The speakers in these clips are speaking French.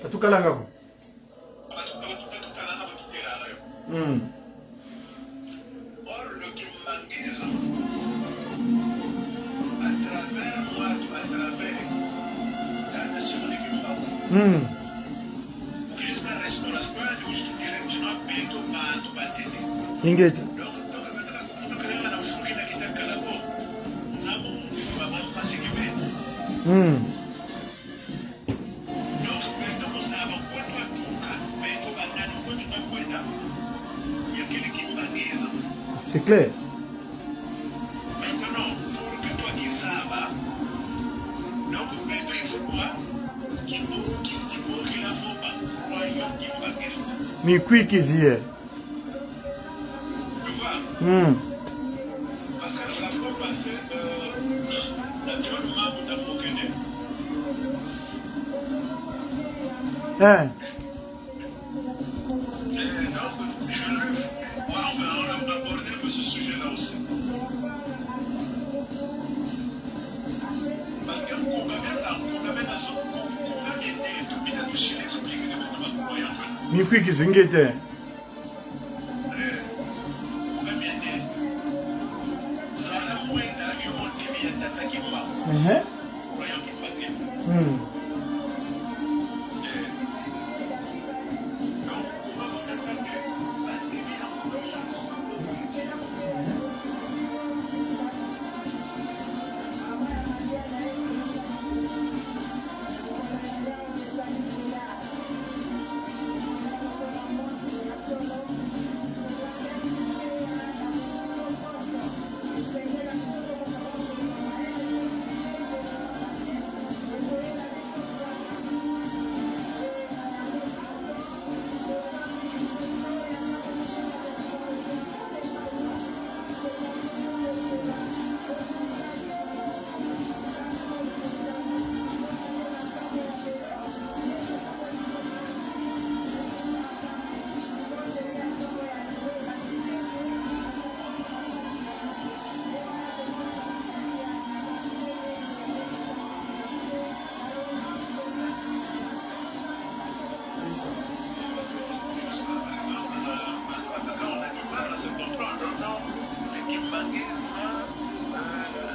Atukalanga. Or, le Kimbanguisme, à travers moi, à travers la nation de Kimbangu, jusqu'à la restauration, je dirais que tu n'as pas été au bas, tu vas t'aider. Ingeti. Donc, nous avons vraiment pas ce qu'il fait. C'est clair. Maintenant, pour que toi qui savent, donc maintenant il faut quoi qu'il faut qu'il a faut pas royaume qui va rester. Mi quick is here. Tu vois? Parce que la fois passée, naturellement, vous avez reconnu. Hein? Donc, je le fais. On va aborder un peu ce sujet-là aussi. Parce que qu'on va mettre dans son qu'on va aider tout bien de chez l'expliquer de notre royaume. Mi quick is ingeti. On va m'aider. Ça la moindre ils vont dévier d'attaquer moi. Royaume qui va gagner.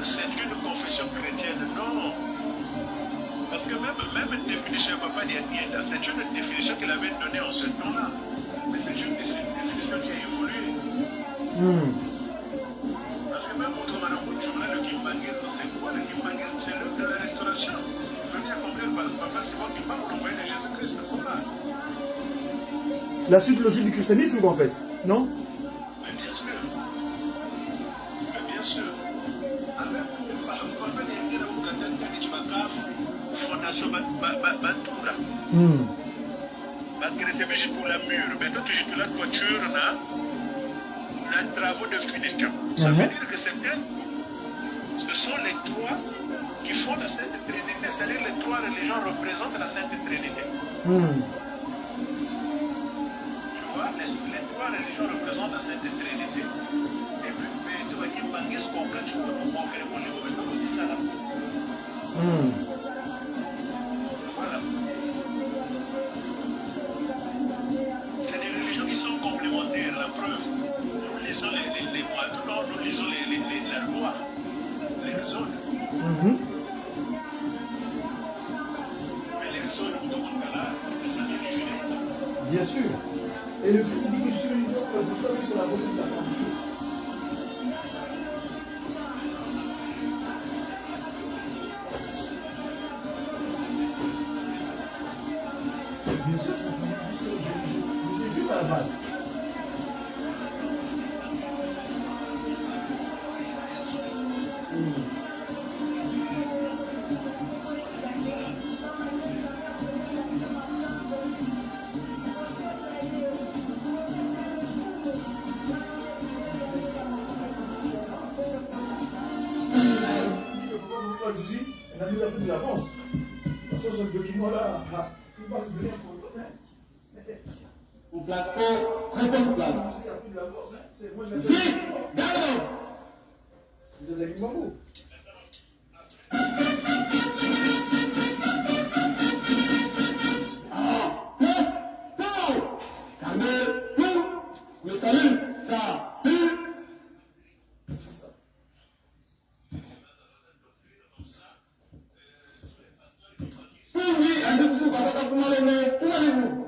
C'est une confession chrétienne, non. Parce que même une définition, on ne peut pas dire c'est une définition qu'il avait donnée en ce temps-là. Mais c'est une définition qui a évolué. Parce que même autrement, le kimbanguisme, c'est quoi le kimbanguisme? C'est l'œuvre de la restauration. Je veux dire, comprendre, papa, c'est moi qui parle, l'envoyé de Jésus-Christ. Voilà. La suite logique du christianisme, en fait, non? Mais bien sûr. Mais bien sûr. Alors, on va dire que fondation Bantoura. Malgré c'est pour la mur, mais toi, tu joues la toiture, les travaux de finition. Ça veut dire que ce sont les trois qui font la Sainte Trinité, c'est-à-dire les trois religions représentent la Sainte Trinité. Tu vois, les trois religions représentent la Sainte Trinité. Et puis, tu vois, il manque ce qu'on peut, tu vois, on manque on dit ça là. Voilà. C'est des religions qui sont complémentaires, la preuve. Nous lisons les mois, nous lisons la loi, les zones. Mais les zones, nous devons là, ça ne les fait. Bien sûr. Et le Christ dit que je suis une pour ça que la politique a compris. Bien sûr, je suis juste à la base. Elle a mis à plus de l'avance. Parce que ce document-là, il va se donner un photo. Au place, réponse place. Il y a plus de l'avance. C'est moi, je l'ai Zip, Dano. Vous êtes avec Mambo. Ah. comment les mains, où allez-vous?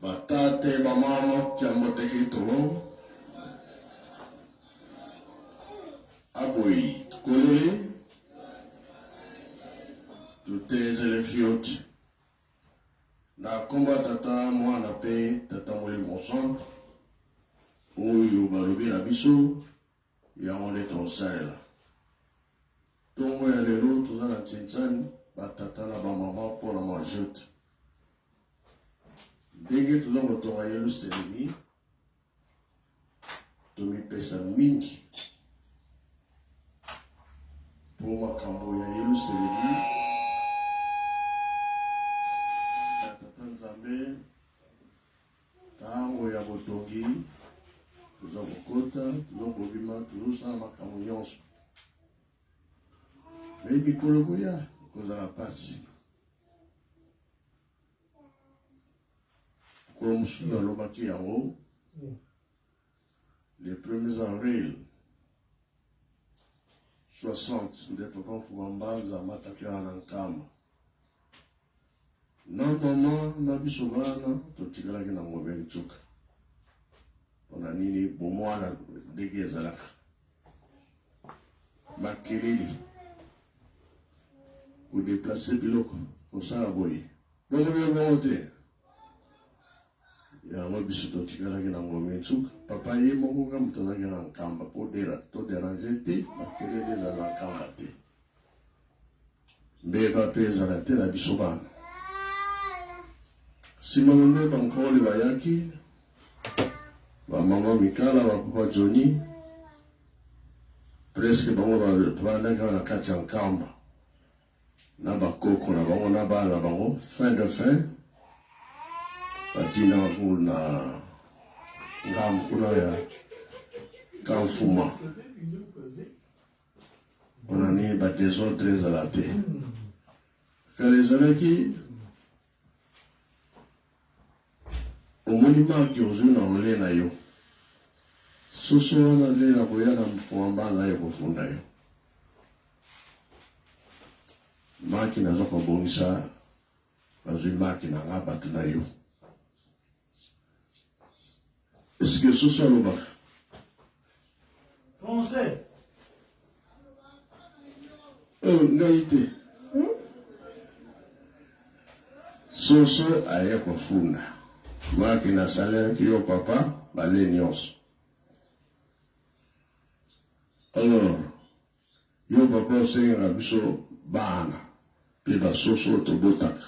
Batate bamamo kiamoteki to aboi kolele tuteze le fiot na komba tata mwana pe tata moli monson oyo balobi na biso yango nde tosalela ntongo ya lelo toza na ntinsani batata na bamama mpo na majote ndenge toza kotonga yelusalemi tomipesa mingi mpo makambo ya yelusalemi ya tata nzambe ntango ya botongi toza kokota toza kobima tozosala makambo nyonso me mikolo koya kozala pasi comme je l'ai yango les premiers avril 60 nde papa Mfugamba amatakela na nkamba na mama na biso bana totikalaki na ngombe litsuka mpona nini bomwana ndenge ezalaka makeleli kodeplace biloko kosala boye bongo bongo te yango biso totikalaki na ngombe litsuka papa ye moko ka moto azalaki na nkamba mpo toderange te makeleli ezala na nkamba te mbeba mpe ezala te na biso bana nsima nde bankole bayaki bamama mikala bapapa Johnny presque bango bandaki na kati ya nkamba na bakoko na bango na bana na bango fin de fin batina na ngambo kuna ya Kamfuma mpona nini badesordre ezala te kala ezalaki omoni maki ozwi na ole na yo soso wana le na koya na Mfugamba na yo kofunda yo maki naza kobongisa bazwi maki na nga bato na yo eske soso alobaka Français. ngai te soso aye kofunda maki nasalelaki yo papa bale nyonso alors yo papa osengaka biso bana mpe basoso tobotaka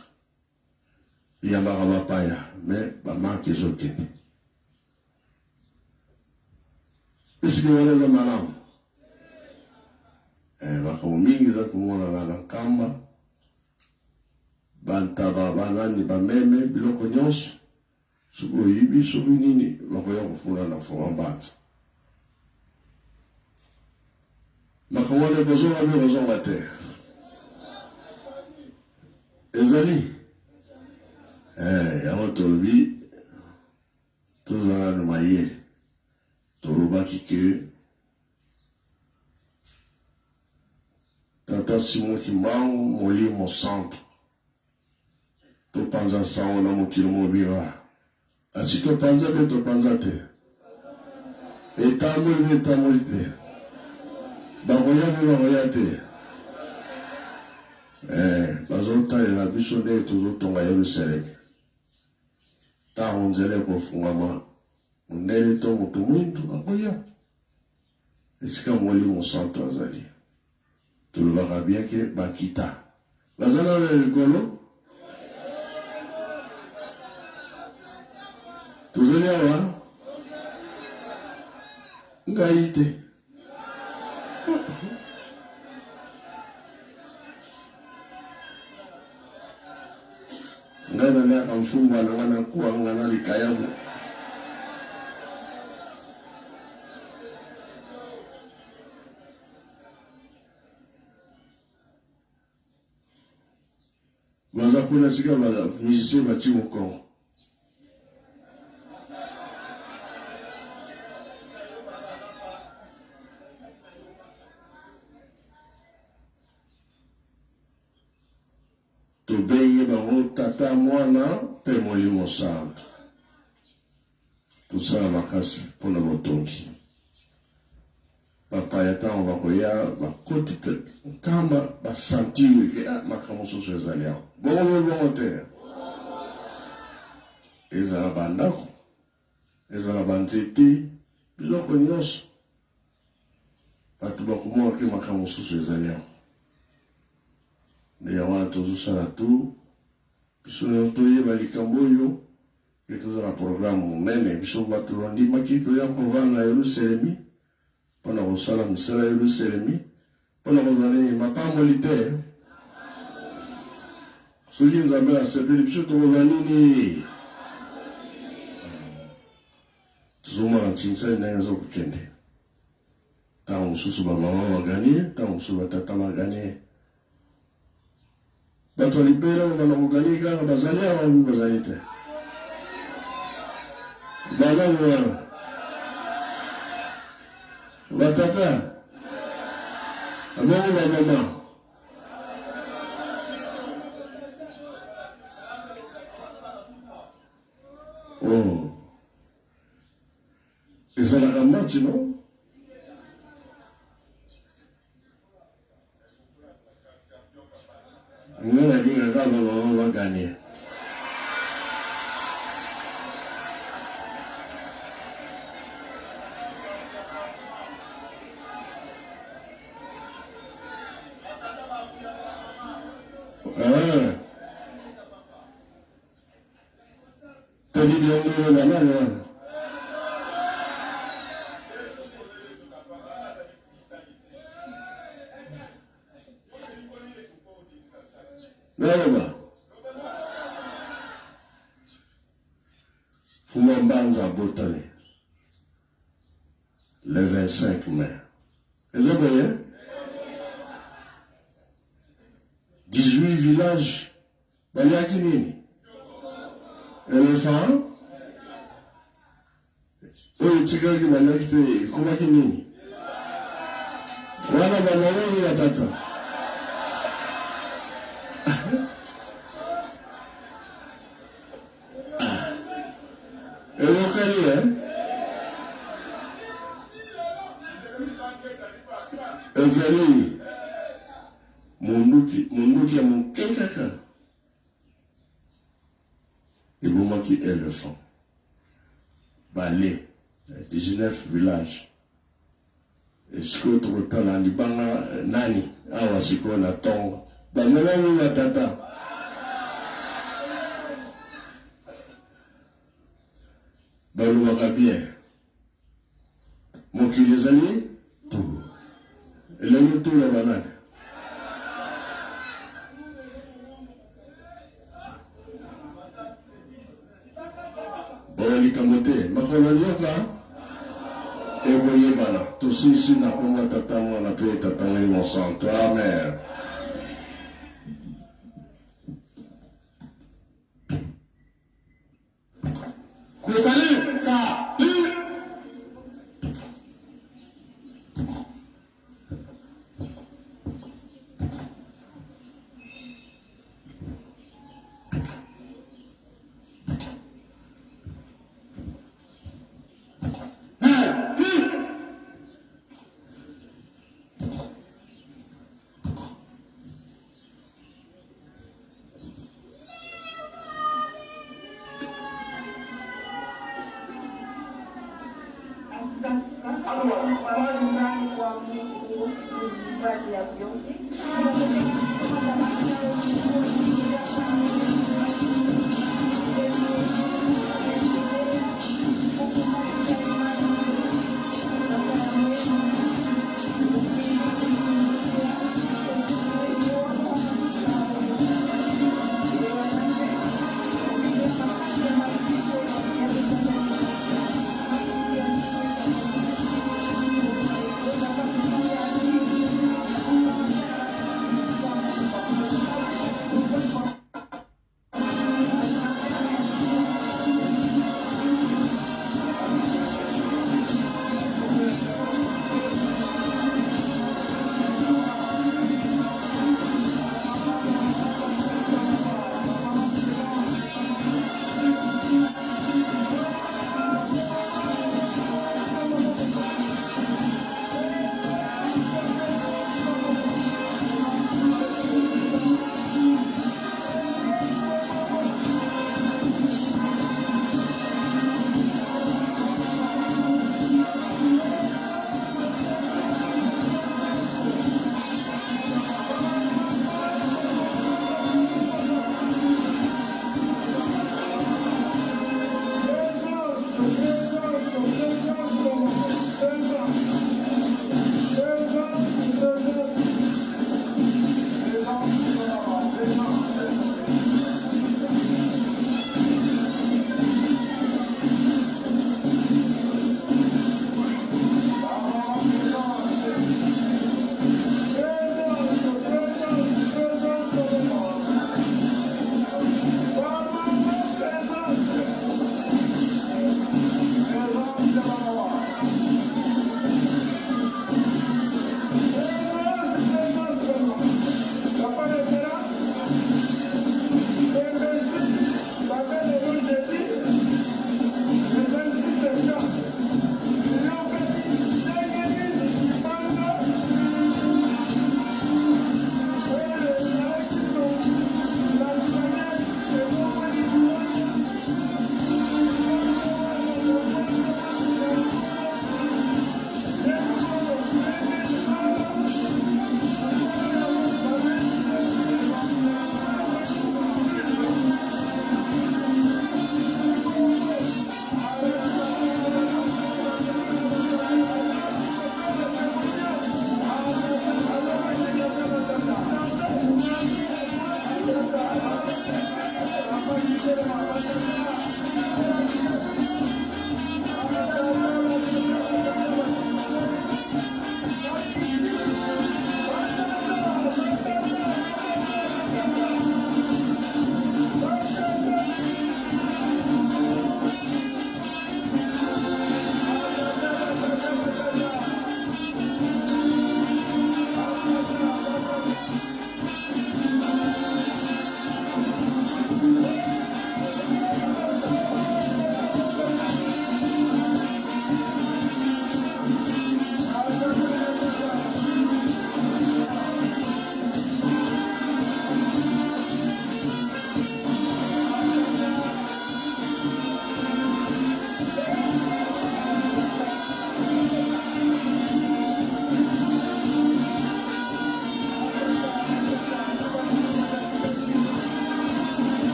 yambaka bapaya me bamaki ezokende eske wana eza malamu makambo mingi eza komonana na nkamba bantaba banani bameme biloko nyonso soki oyibi soki nini bakoya kofunda na fora mbanza makambo wana kozonga mpe kozonga te ezali yango tolobi tozala na mayele tolobaki ke tata Simon Kimbangu Molimo Centre topanza sango na mokili mobimba asi topanza mpe topanza te etamboli mpe etamboli te bakoya mpe bakoya te bazotalela biso ndenge tozotonga Yerusalemi ntango nzela ekofungama mondele to moto mwindu akoya esika Molimo Centre azali tolobaka bien ke bakita bazala na likolo tozali awa ngai te ngai naliaka mfumbwa na nga na kuwa nga na likayabu baza kuna sika musicien bati mokongo tobenge bango tata mwana mpe Molimo Centre tosala makasi mpona botongi papa ya ntango bakoya bakoti te nkamba basantire ke makambo mosusu ezali awa bongo bongo te ezala bandako ezala banzete biloko nyonso bato bakomona ke makambo mosusu ezali awa nde yango wana tozosala tu biso lelo toyeba likambo oyo ke tozala programe monene biso bato bandimaki toya kovanda na Yerusalemi mpona kosala misala ya Yerusalemi mpona kozala nini mapamboli te soki nzambe asepeli biso tokozala nini tozomona ntinisali ndenge ezokokende ntango mosusu bamama baganie ntango mosusu batata baganie bato ya libela bana koganie kaka bazali awa bazali te banani wana batata abongo bamama ezalaka match no nga nalingaka bamama baganie tadi dia ngomong mana Nalaba Fuma Mbanza Botani le 25 mai. Est-ce que vous 18 villages Baliaki nini éléphant oyo tikaki baliaki te ekomaki nini wana banaloni ya tata elokali ezali munduki ya moke kaka ebomaki éléphant bale 19 villages esikoyo tokotala libanga nani awa sikoyo na ntongo bamelani na tata balobaka bien mokili ezali tu elengi tu na banani Olikamote, makololioka. Evoyebana, tosisi na konga tatamo na pe tatameli monsanto. Amen. Salut, ça,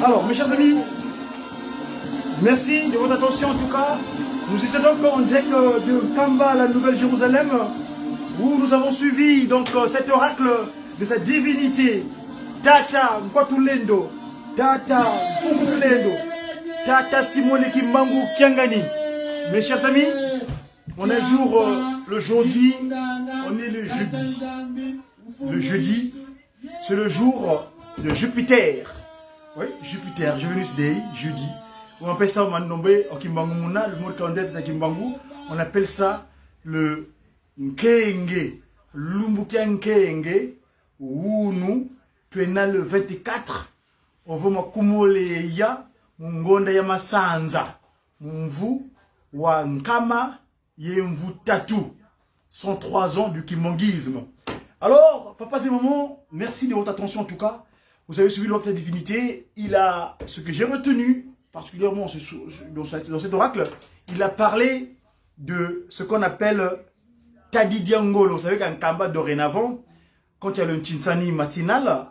Alors, mes chers amis, merci de votre attention en tout cas. Nous étions donc en direct de Kamba, la Nouvelle-Jérusalem, où nous avons suivi donc cet oracle de sa divinité, Tata Nkwatulendo, Tata Nkwatulendo, Tata Simone Kimbangu Kiangani. Mes chers amis, on est le jeudi, on est le jeudi. Le jeudi, c'est le jour de Jupiter. Oui, Jupiter, Venus Day, jeudi. On appelle ça au Mandombe, au Kimbangu Muna, le mot calendrier de Kimbangu, on appelle ça le Nkenge. Lumbukia Nkenge, où nous, tu es né le 24, on va m'accumuler ya, mungonda ya masanza, mvu, wa nkama, ye mvu tatu. 103 ans du kimbanguisme. Alors, papa et maman, merci de votre attention en tout cas. Vous avez suivi l'ordre de la divinité. Il a, ce que j'ai retenu, particulièrement dans cet oracle, il a parlé de ce qu'on appelle Tadidiangolo. Vous savez qu'en Kamba dorénavant, quand il y a le Ntinsani matinal,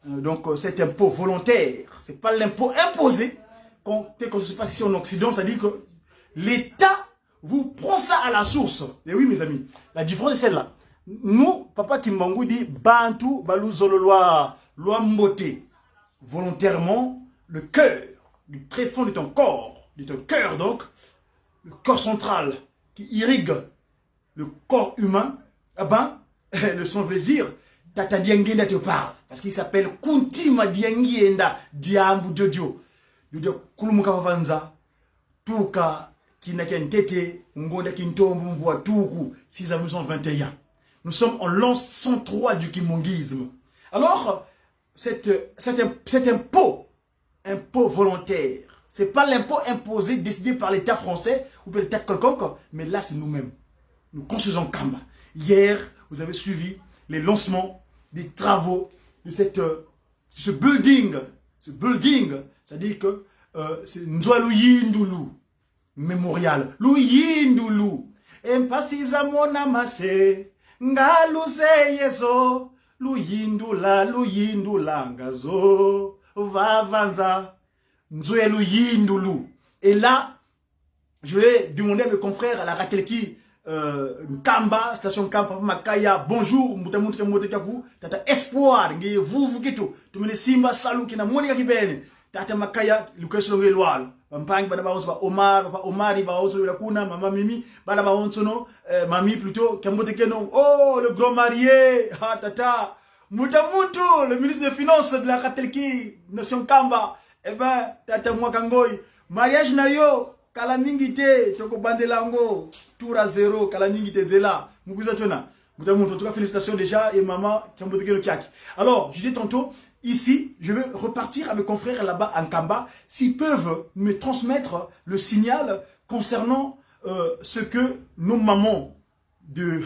donc c'est un impôt volontaire. Ce n'est pas l'impôt imposé. Quand ça se passe ici en Occident, ça dit que l'État vous prend ça à la source. Et oui, mes amis, la différence est celle-là. Nous, papa Kimbangu dit Bantu, Balou Zololoa, Loambote. Volontairement, le cœur, du tréfonds de ton corps, de ton cœur donc, le corps central qui irrigue le corps humain, eh ben, le son veut dire, Tata Diangenda te parle. Parce qu'il s'appelle Kuntima Diangenda, Diambu Jodio. Jodio Kulumuka Vanza, Tuka, Kinakentete, Ngonda Kintombu Mvoa Tuku, 621. Nous sommes en l'an 103 du kimonguisme. Alors, cet impôt volontaire, ce n'est pas l'impôt imposé, décidé par l'État français ou par l'État quelconque, mais là, c'est nous-mêmes. Nous construisons Kamba. Hier, vous avez suivi les lancements des travaux de ce building. Ce building, c'est-à-dire que c'est Nzwalu mémorial. Luyindulu. Empasiza mona mase. Ngaluse yeso. Luyindula ngazo. Vavanza. Nzwalu. Et là, je vais demander à mes confrères à la Ratelki, Kamba, station Kamba, Makaya, bonjour, tata espoir, vous kito, tu me simba salu kina monika kibene, tata Makaya, Lucas Longue Loal, Pampang, Badabaos, Omar, Papa Omari, Baos, Lakuna, Mama Mimi, Badabaonsono, Mami plutôt, Kambotekeno, oh, le grand marié, ah, tata, Mutamutu, le ministre des Finances de la Ratelki, nation Kamba, eh ben, tata Mwakangoy, mariage nayo, Kalamingite, Toko Bandelango, tour à zéro, Kalamingite Zela, Muguzatona. En tout cas, félicitations déjà, et maman, Kambotekeno Kiak. Alors, je dis tantôt, ici, je vais repartir à mes confrères là-bas en Kamba, s'ils peuvent me transmettre le signal concernant ce que nos mamans de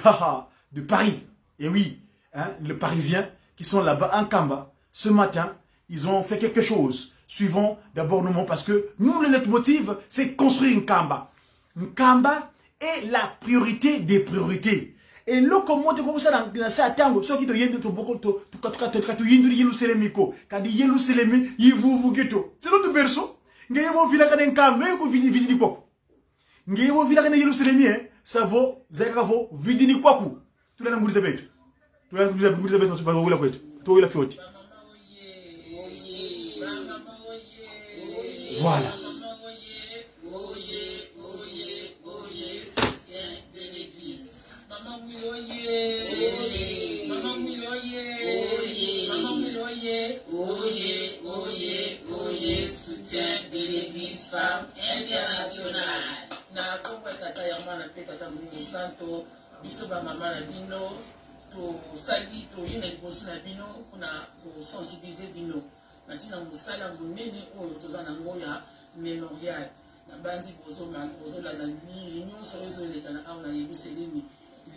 Paris, et oui, hein, les Parisiens qui sont là-bas en Kamba, ce matin, ils ont fait quelque chose. Suivons d'abord nos mots parce que nous, le leitmotiv, c'est construire une Kamba. Une Kamba est la priorité des priorités. Et là, comment tu commences à dans ça tango, ceux qui te yendo to boko to yendo yelu selemiko, kadi yelu selemi yivu geto. C'est notre berceau. Ngaye vo vila kaden Kamba, ko vidi di quoi. Ngaye vo vila kaden yelu selemi, ça vaut zeka vaut vidi ni quoi ku. Tu l'as mourir bête. Tu l'as mourir bête, tu vas voir la couette. Tu la fiote. Voilà. Soutien de l'église femme internationale. Na komba tata ya mwana pe tata Mungu Santo, biso ba mama na bino, to sali to yina liboso na bino kuna ko sensibiliser bino. Natina musala munene oyo tozana ngoya mémorial. Na banzi bozo la na l'union sur les oleka na auna Yerusalemi.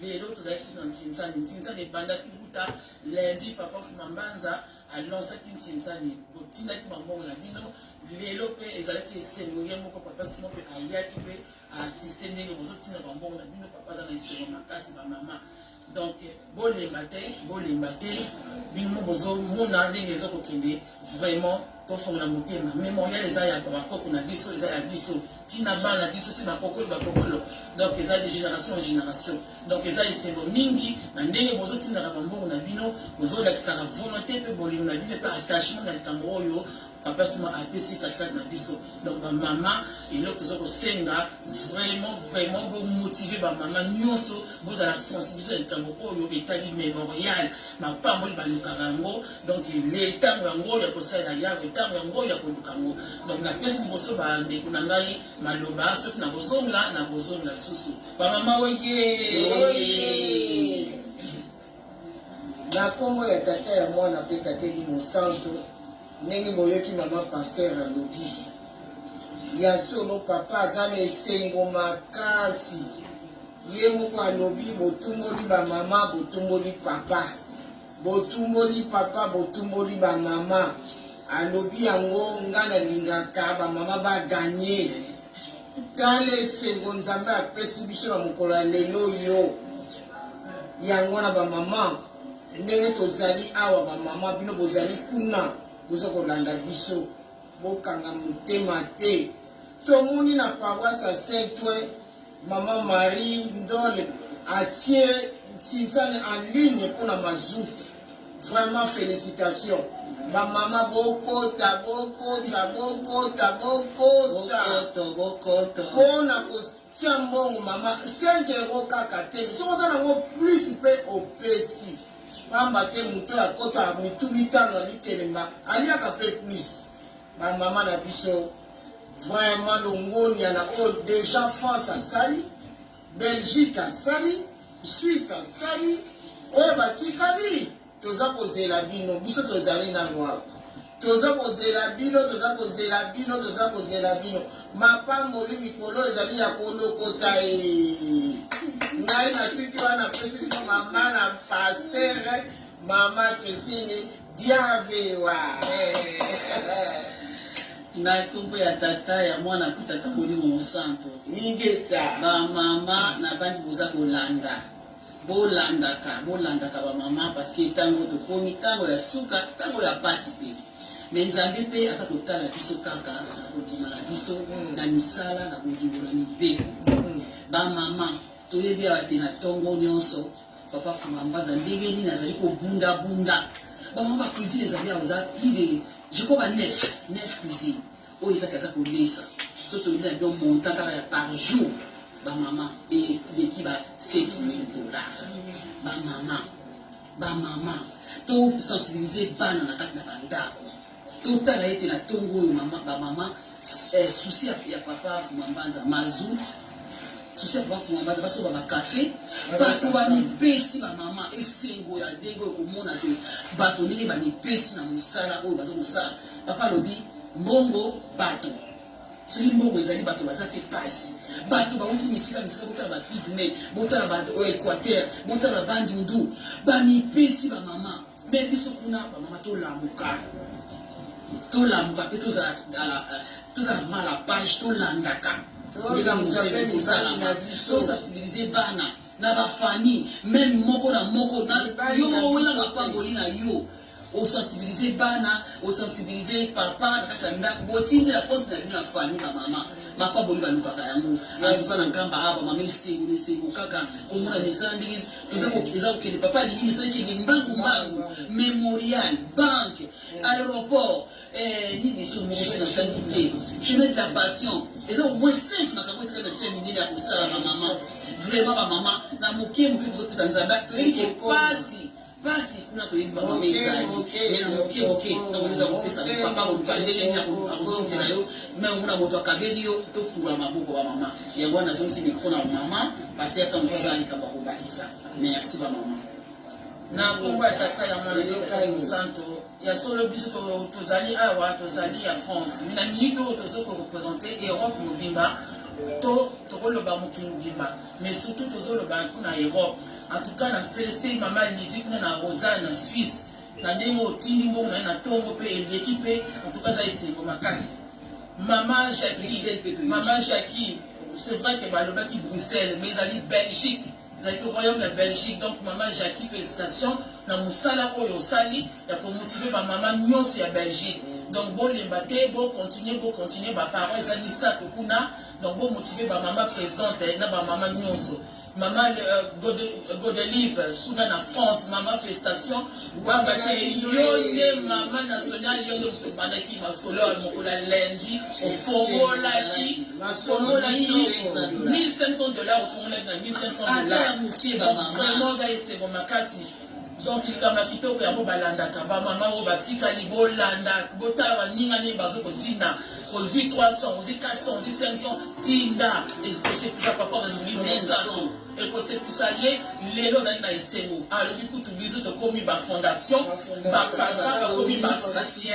Lelo tozali sur Ntinzani banda kibuta lundi papa Fumambanza a lancé Ntinzani. Botina ki bango na bino. Lelo pe ezalaki esengoria moko papa simo pe ayaki pe assister ndenge bozotina bango na bino papa za na esengo makasi ba mama. Donc, bolemba te, bino bozo mona ndenge ezokokende vraiment tofongola motema. Mémorial eza ya bakoko na biso, eza ya biso. Tina bana biso, tina bakokolo. Donc, eza de génération en génération. Donc, eza esengo mingi na ndenge bozo tina na bambongo na bino, bozo lakisa na volonté pe bolingo na bino pe attachement na likambo oyo. Papa sima apesi katikati na biso. Donc ba mama eloko tozoko senga vraiment bo motiver ba mama nyonso boza la sensibiliser likambo oyo etali mémorial mapa mo ba lukarango. Donc l'état yango ya kosala ya l'état yango ya kolukango. Donc na pesi boso ba ndeko na ngai maloba soki na bozongla susu ba mama oye na kombo ya tata ya mwana pe tata di Monsanto ndenge boyoki mama pasteur alobi ya solo papa aza na esengo makasi ye moko alobi botumboli bamama botumboli papa botumboli bamama alobi yango nga nalingaka bamama baganye tala esengo nzambe apesi biso na mokolo ya lelo yo yango na bamama ndenge tozali awa bamama bino bozali kuna bozo kolanda biso bokanga motema te tomoni na paroisse Saint-Ouen mama Marie Ndole atie tinsane en ligne pour la mazout. Vraiment félicitations ba mama bokota pona kotia mbongo mama 5 € kaka te soki oza nango plus pe opesi pamba te moto ya kota mitu mitano alikelemba aliaka pe plus bamama na biso vraiment longonia na oyo déjà France asali Belgique asali Suisse asali oyo batikali toza kozela bino biso tozali na noir toza kozela bino mapamboli mikolo ezali ya kolokota ngai na siki wana pesi bino mama na pasteur mama Christine Diavewa na kombo ya tata ya mwana pe tata Molimo Monsanto ingeta ba mama na bandi boza bolandaka ba mama parce que tango tokomi tango ya suka tango ya pasi pe mais nzambe pe aka kotala biso kaka kodima na biso na misala na bolingo na mibeko ba mama toyebi ate na tongo nyonso papa Fumambanza ndenge nini azali kobunda ba mama cuisine ezali aza plus de je crois ba 9 cuisine o ezaka za kolesa so to bila don montant ya par jour ba mama et l'équipe ba $7,000 ba mama to sensibiliser bana na kati na bandako to tala ete na tongo yo mama ba mama souci ya papa Fumambanza mazout souci ya papa Fumambanza baso ba café bato bani pesi ba mama esengo ya dengo komona te bato ndenge bani pesi na musala oyo bazo musala papa lobi mbongo bato soki mbongo ezali bato baza te pasi bato bauti misika botala ba pigme botala ba Équateur botala bandundu bamipesi bamama me biso kuna bamama tolamuka pe tozala mala page tolandaka tosensibilize bana na bafamille même moko na moko yo moko welaka pangoli na yo osensibiliser bana osensibiliser papa na kasa ndako botindela konti na bino ya famille ba mama mapa boli balukaka yango azuka na nkamba aba mama esengo kaka komona misala ndenge eza kokende papa alingi misala ekende mbangu mémorial banque aéroport nini so moko so na tangi te chemin de la passion eza au moins 5 makambo esika na tia minene ya kosala ba mama vraiment ba mama na moke tozopesa nzambe toyeke pasi kuna toyebi bamama ezali me na moke nakoeza kopesa papa koluka ndenge nini akozongisela yo me omona moto akabeli yo tofungola maboko bamama yango wana azongisi mikro na mama pasi ata moto azala likambo akobakisa merci bamama na kombo ya tata ya mwana tata Monsanto ya solo biso tozali awa tozali ya France na minute oyo tozokorepresente Europe mobimba to tokoloba mokili mobimba mais surtout tozoloba kuna Europe. En tout cas, na félicité maman Lydie kuna na Rosa na Suisse. Na ndenge otindi mbongo na tongo pe l'équipe en tout cas ça esengo makasi. Maman Jackie, c'est vrai que baloba ki Bruxelles, mais ali Belgique, Avec le royaume de Belgique, donc maman Jackie, félicitations. Dans mon salaire, au sali, il y a pour motiver ma maman Nyon sur la Belgique. Donc, bon, les bateaux, bon, continuer, ma parole, Zanissa, Kokuna. Donc, bon, motiver ma maman présidente, ma maman Nyon. Maman Godelive, Kuna na France, maman félicitations. Wabate, yone, maman nationale, yone, Mandaki, ma solo, Mokola lundi, au Fomo Lali, Fomo Lali, $1,500 au Fomo Lali, $1,500. Vraiment, c'est mon makasi. Donc, il y a un kitoko ya balanda kaba maman obatika li bolanda bota ba ninga ne bazo ko tinda aux 300 aux 400 aux 500 tinda et c'est pour ça papa va nous livrer ça et pour c'est pour ça les lois na isengo alors du coup tout biso to komi ba fondation papa ba komi ba association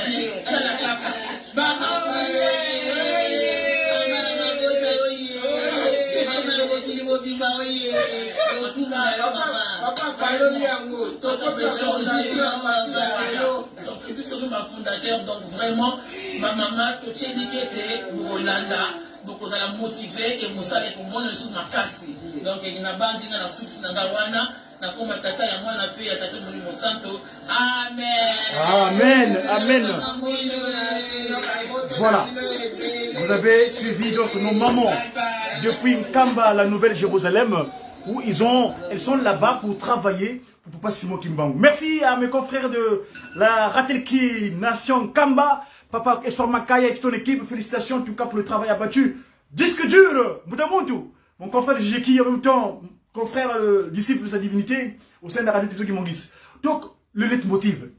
donc puis sur ma fondateur donc vraiment ma maman to tchédikete Rolanda donc vous allez motiver et Moussa et pour moi le sous ma casse donc il na bandi na succès na gawana na koma tata ya mwana pe ya tata Molimo Santo amen amen voilà vous avez suivi donc nos mamans depuis Nkamba la Nouvelle-Jérusalem où elles sont là-bas pour travailler pour Papa Simon Kimbangu. Merci à mes confrères de la Ratelki Nation Kamba, Papa Espoir Makaya et ton équipe. Félicitations en tout cas pour le travail abattu. Disque dur, Boutamontu, mon confrère de Jeki en même temps, confrère disciple de sa divinité au sein de la Radio Kimangis. Donc, le leitmotiv.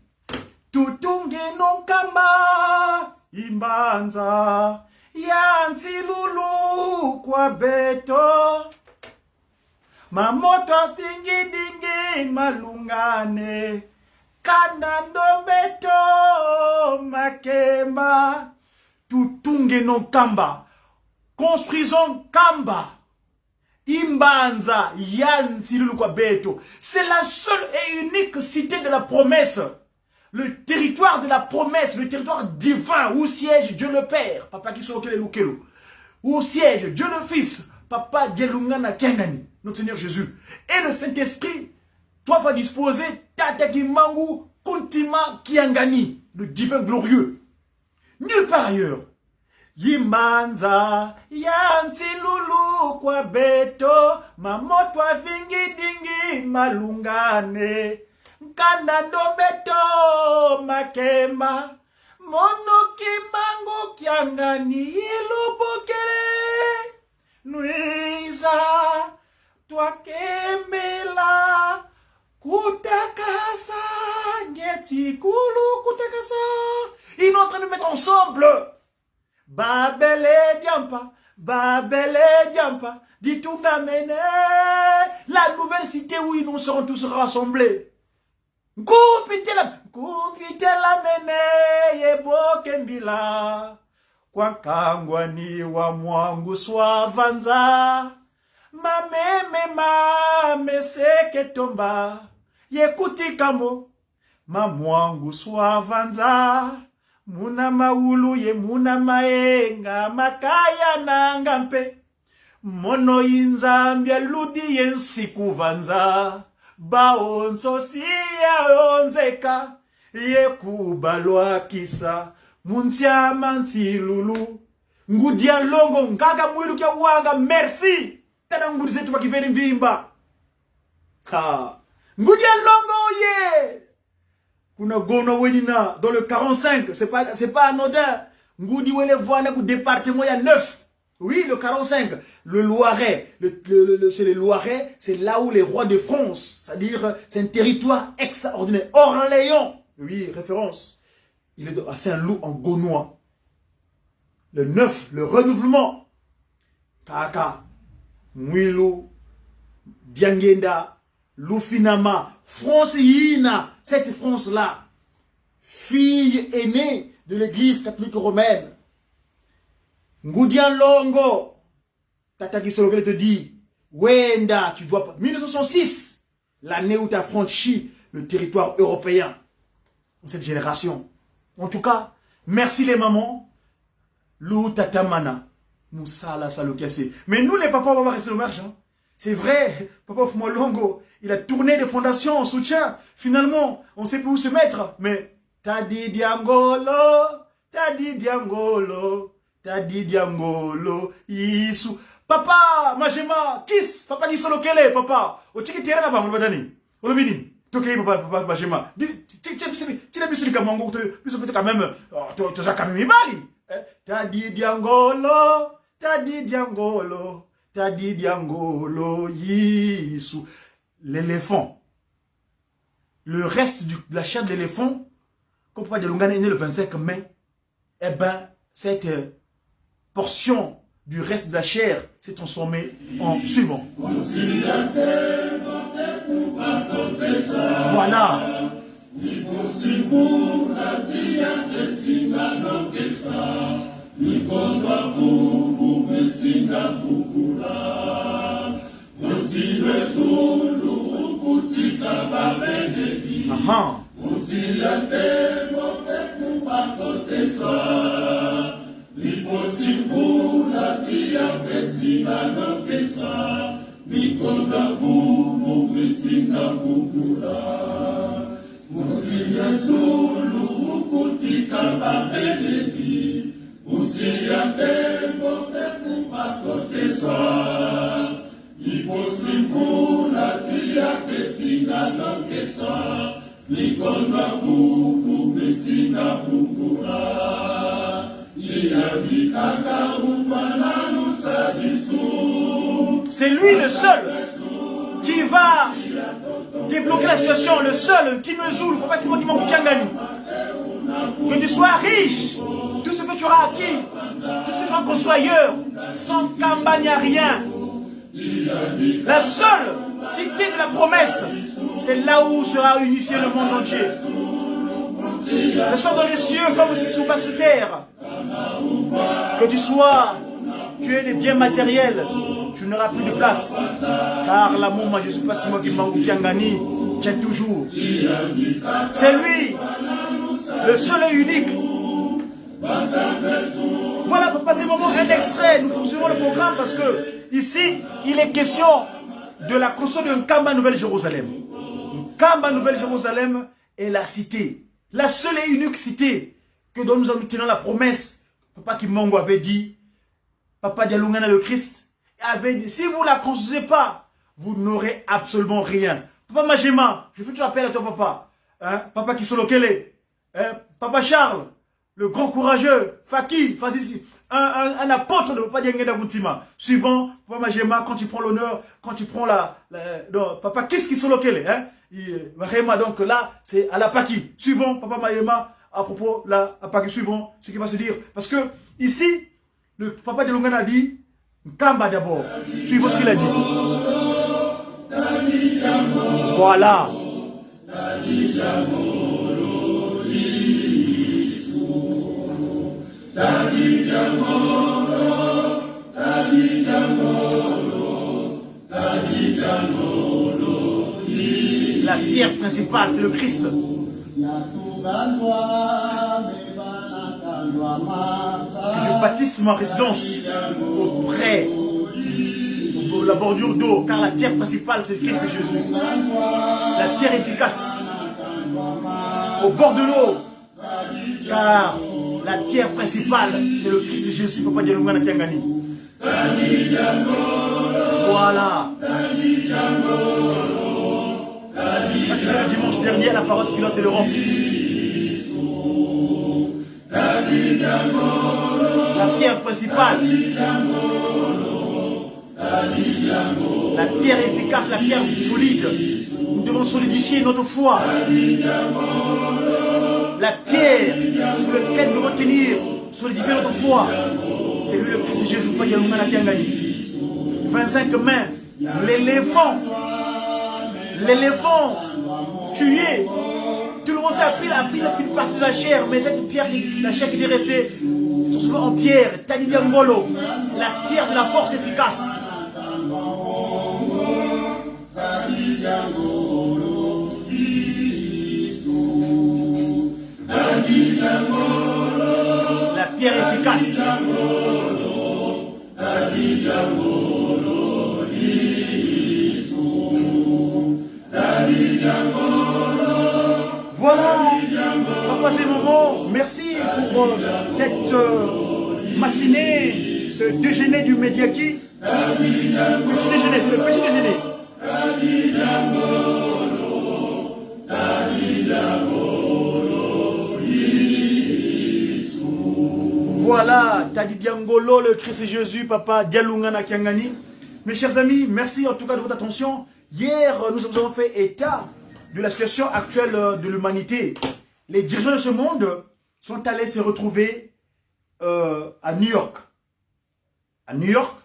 Tutunge non Kamba, Imbanza, Yansi Lulu, kwa beto. Mamoto fingi dingi malungane kanando beto makemba tutunge no kamba construisons kamba imbanza yansilulu kwa beto. C'est la seule et unique cité de la promesse, le territoire de la promesse, le territoire divin où siège Dieu le Père, Papa qui sont où siège Dieu le Fils, Papa Djelungana Kengani, notre Seigneur Jésus. Et le Saint-Esprit, trois fois disposé, Tata Kimangu, Kuntima Kiangani, le divin glorieux. Nulle part ailleurs. Yimanza, Yansi Lulu, kwa beto, Mamotwa Fingi Dingi, Malungane, Kanando beto, Makemba, Mono Kimangu Kiangani, Ilubokele. Nuiza, toi kemela, kutakasa, ngeti kulu kutakasa. Ils sont en train de mettre ensemble. Babele Diampa, Ditunga Mene, la nouvelle cité où ils nous seront tous rassemblés. Kupitela Mene, Yebo Kembila. Kwa kangwani wa mwangu swavanza mame seke tomba yekuti kamo mamwangu swavanza muna maulu ye muna maenga makaya nanga mpe mono inzambia ludi yensiku vanza baonso siya onzeka yekubalwa kisa Muntia mansi lulu ngudia longo ngaga mwilu kia wanga merci tena ngudi zetu bakiveni mvimba ha ngudia longo ye kuna gono wenina dans le 45 c'est pas anodin ngudi wele voana ku département ya 9 oui le 45 le Loiret c'est le Loiret c'est là où les rois de France c'est-à-dire c'est un territoire extraordinaire Orléans oui référence. Il est à Saint-Loup en Gaunois. Le 9, le renouvellement. Kaka, Mwilu, Diangenda, Lufinama, France Yina, cette France-là, fille aînée de l'église catholique romaine. Ngoudian Longo, Tata Kisologele te dit, Wenda, tu dois pas. 1966, l'année où tu as franchi le territoire européen. Dans cette génération. En tout cas, merci les mamans. Lou tatamana. Moussa la salo cassé. Mais nous les papas, on va rester au marche. Hein? C'est vrai, Papa Fumolongo, il a tourné des fondations en soutien. Finalement, on ne sait plus où se mettre. Mais, Tadi Diangolo, Isu. Papa, Majema, Kiss, Papa Gisolokele, Papa. O tiki terena ba ngolo badani. Olobini. Toke Papa Majema. Tu l'as vu sur le Kamango, tu peux quand même, tu as quand même mali. Tadi Diangolo, Isu. L'éléphant. Le reste de la chair de l'éléphant, comme Papa Dialungana est né le 25 mai, eh ben, cette portion du reste de la chair s'est transformée en suivant. Voilà. Aha. C'est lui le seul qui va débloquer la situation, le seul qui nous ouvre. Papa Simon Kimon Kiangani. Que tu sois riche, tout ce que tu auras acquis, tout ce que tu auras construit ailleurs, sans campagne, rien. La seule cité de la promesse, c'est là où sera unifié le monde entier. Que ce soit dans les cieux comme si sous bas sous terre. Que tu aies des biens matériels, tu n'auras plus de place. Car l'amour, moi je ne suis pas Simon Kiangani, tient toujours. C'est lui, le seul et unique. Voilà, pour passer le moment, un extrait. Nous poursuivons le programme parce que ici, il est question de la construction d'un Kamba Nouvelle-Jérusalem. Kamba Nouvelle-Jérusalem est la cité, la seule et unique cité que dont nous tenons la promesse. Papa Kimongo avait dit, Papa Dialungana le Christ avait dit, si vous ne la construisez pas, vous n'aurez absolument rien. Papa Majema, je fais toujours appel à toi papa. Hein? Papa Kisolokele, Papa Charles, le grand courageux, Faki, un apôtre de Papa Diangeda Goutima. Suivant, Papa Majema, quand tu prends l'honneur, quand tu prends non, Papa Kisolokele, hein? Vraiment, donc là, c'est à la Paki. Suivant, Papa Majema, à propos, là, à Paki, suivant, ce qui va se dire. Parce que, ici, le Papa de Lungana a dit, Kamba d'abord. Suivons ce qu'il a dit. Voilà. La pierre principale, c'est le Christ. Que je bâtisse ma résidence auprès de la bordure d'eau, car la pierre principale, c'est le Christ et Jésus. La pierre efficace au bord de l'eau, car la pierre principale, c'est le Christ et Jésus. Papa Dialungana Kiangani. Voilà. Ça, c'était le dimanche dernier à la paroisse pilote de l'Europe. La pierre principale, la pierre efficace, la pierre solide. Nous devons solidifier notre foi. La pierre sur laquelle nous devons tenir, solidifier notre foi, c'est lui le Christ Jésus. 25 mains, l'éléphant tué. Tout le monde s'est appris une partie de la chair, mais cette pierre, la chair qui est restée, c'est tout en pierre, Tanidiangolo, la pierre de la force efficace. La pierre efficace. cette matinée, ce déjeuner du Mediaki. Petit déjeuner, c'est le petit déjeuner. Voilà, Tadi Diangolo, le Christ et Jésus, Papa Dialungana Kiangani. Mes chers amis, merci en tout cas de votre attention. Hier, nous avons fait état de la situation actuelle de l'humanité. Les dirigeants de ce monde sont allés se retrouver à New York. À New York,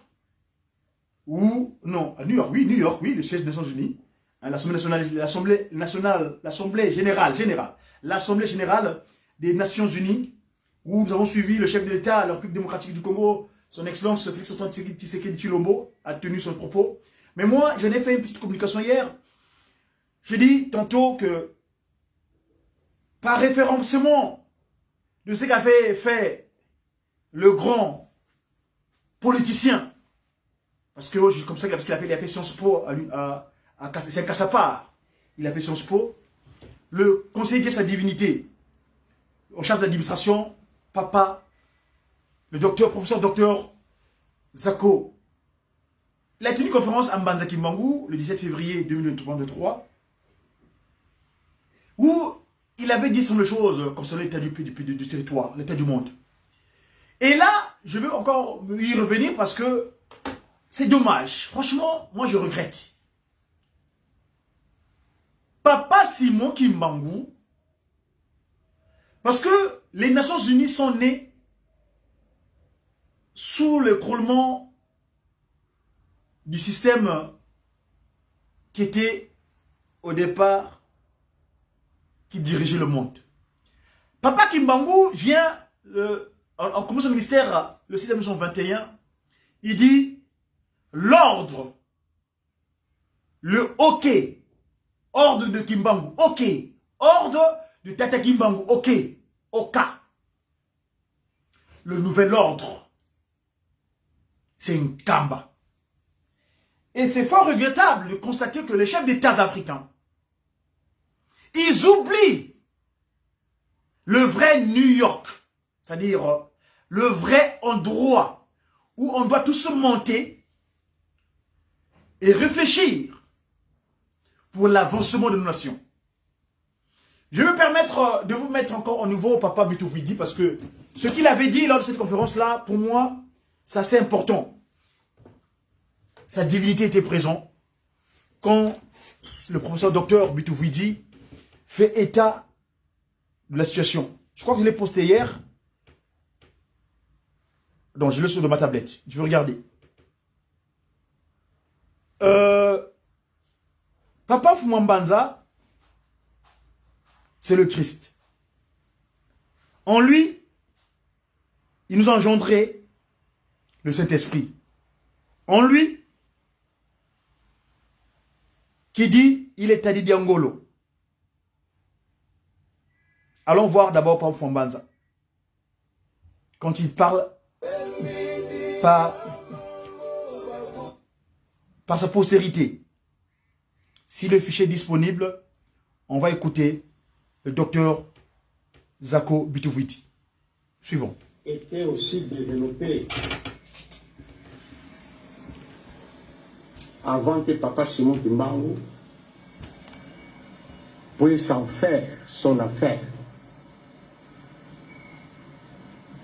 à New York, oui, le siège des Nations Unies. Hein, l'Assemblée générale des Nations Unies, où nous avons suivi le chef de l'État, la République démocratique du Congo, son Excellence Félix-Antoine Tshisekedi Tshilombo, a tenu son propos. Mais moi, j'en ai fait une petite communication hier. Je dis tantôt que, par référencement de ce qu'avait fait le grand politicien, parce que comme ça, parce qu'il a fait Sciences Po c'est un cassapard. Il a fait Sciences Po. Le conseiller de sa divinité, en charge de l'administration, Papa, le professeur docteur Zako. Il a tenu une conférence à Mbanza Kimbangu le 17 février 2023 où il avait dit semble chose concernant l'état du territoire, l'état du monde. Et là, je veux encore y revenir parce que c'est dommage. Franchement, moi je regrette. Papa Simon Kimbangu, parce que les Nations Unies sont nées sous l'écroulement du système qui était au départ, qui dirigeait le monde. Papa Kimbangu vient, en commençant au ministère, le 6 1921, il dit l'ordre, le OK, ordre de Kimbangu, OK, ordre de Tata Kimbangu, OK, OK. Le nouvel ordre, c'est une Kamba. Et c'est fort regrettable de constater que les chefs d'État africains, ils oublient le vrai New York, c'est-à-dire le vrai endroit où on doit tous monter et réfléchir pour l'avancement de nos nations. Je vais me permettre de vous mettre encore au nouveau Papa Bitouvidi parce que ce qu'il avait dit lors de cette conférence-là, pour moi, c'est assez important. Sa divinité était présente quand le professeur docteur Bitouvidi fait état de la situation. Je crois que je l'ai posté hier. Donc, je l'ai sur de ma tablette. Je vais regarder. Papa Fumambanza, c'est le Christ. En lui, il nous a engendré le Saint-Esprit. En lui, qui dit, il est Tadi Diangolo. Allons voir d'abord Papa Fumambanza. Quand il parle par sa postérité. Si le fichier est disponible, on va écouter le docteur Zako Bitouvidi. Suivons. Était aussi développé avant que Papa Simon Kimbangu puisse en faire son affaire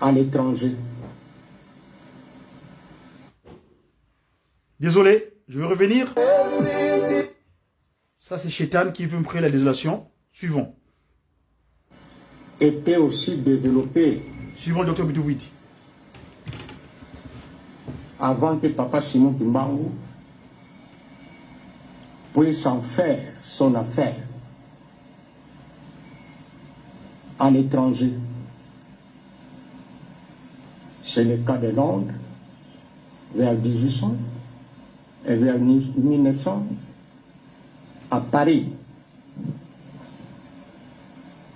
à l'étranger. Désolé, je vais revenir. Ça, c'est Chétan qui veut me créer la désolation. Suivons. Était aussi développé Suivons le docteur Bitouvidi. avant que Papa Simon Kimbangu puisse en faire son affaire à l'étranger. C'est le cas de Londres, vers 1800, et vers 1900, à Paris.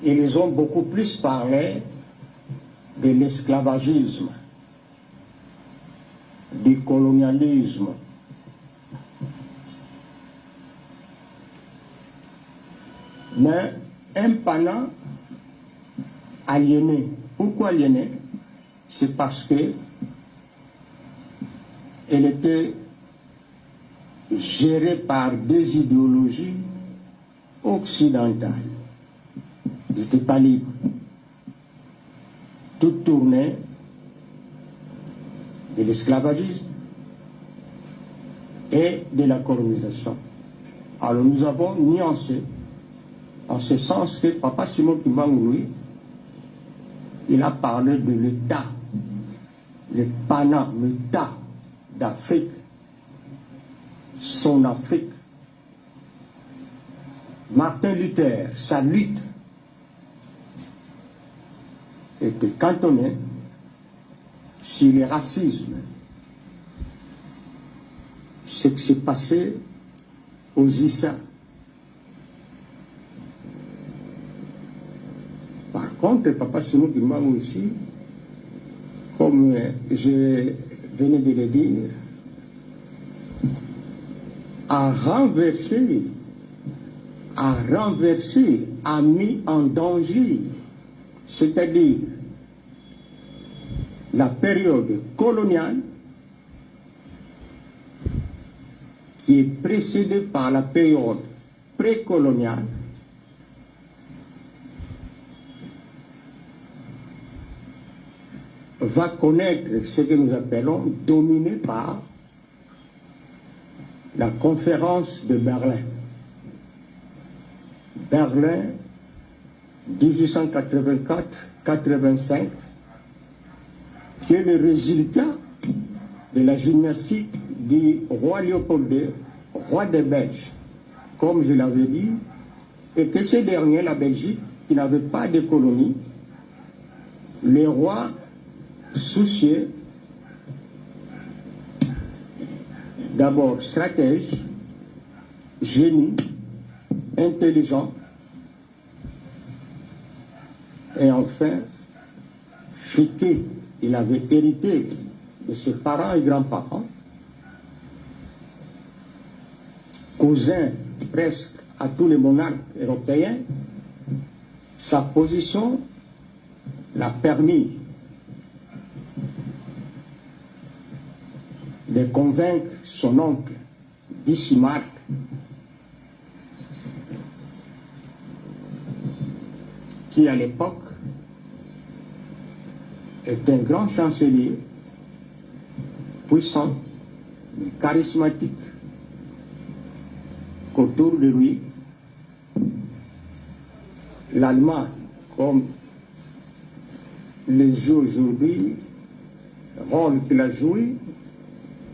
Ils ont beaucoup plus parlé de l'esclavagisme, du colonialisme. Mais un Pana aliéné, Pourquoi aliénée? C'est parce que elle était gérée par des idéologies occidentales. Ils n'étaient pas libres. Tout tournait de l'esclavagisme et de la colonisation. Alors nous avons nuancé en ce sens que Papa Simon Kimbangu, lui, il a parlé de l'État, le Pana, l'État d'Afrique, son Afrique. Martin Luther, sa lutte était cantonnée sur le racisme. Ce qui s'est passé aux Issa. Par contre, Papa Simon Kimbangu ici, comme je venais de le dire, a renversé, a mis en danger, c'est-à-dire la période coloniale qui est précédée par la période précoloniale, va connaître ce que nous appelons dominé par la conférence de Berlin. Berlin, 1884-85, qui est le résultat de la gymnastique du roi Léopold II, roi des Belges, comme je l'avais dit, et que ce dernier, la Belgique, qui n'avait pas de colonie, les rois soucieux, d'abord stratège, génie, intelligent, et enfin friqué. Il avait hérité de ses parents et grands-parents, cousin presque à tous les monarques européens. Sa position l'a permis de convaincre son oncle, Bismarck, qui à l'époque est un grand chancelier, puissant, mais charismatique, qu'autour de lui, l'Allemagne, comme les joue aujourd'hui, le rôle qu'il a joué,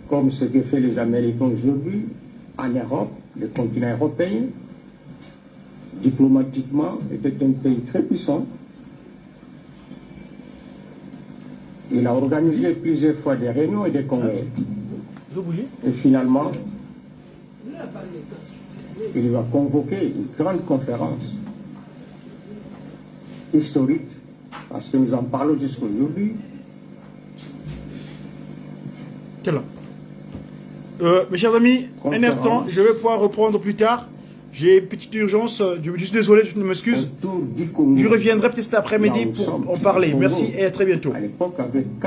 comme ce que fait les Américains aujourd'hui, en Europe, le continent européen, diplomatiquement, était un pays très puissant. Il a organisé plusieurs fois des réunions et des congrès. Et finalement, il va convoquer une grande conférence historique, parce que nous en parlons jusqu'aujourd'hui. Mes chers amis, un instant, je vais pouvoir reprendre plus tard. J'ai une petite urgence, je suis désolé, je m'excuse. Je reviendrai peut-être cet après-midi pour en parler. Merci et à très bientôt. À l'époque, avec K.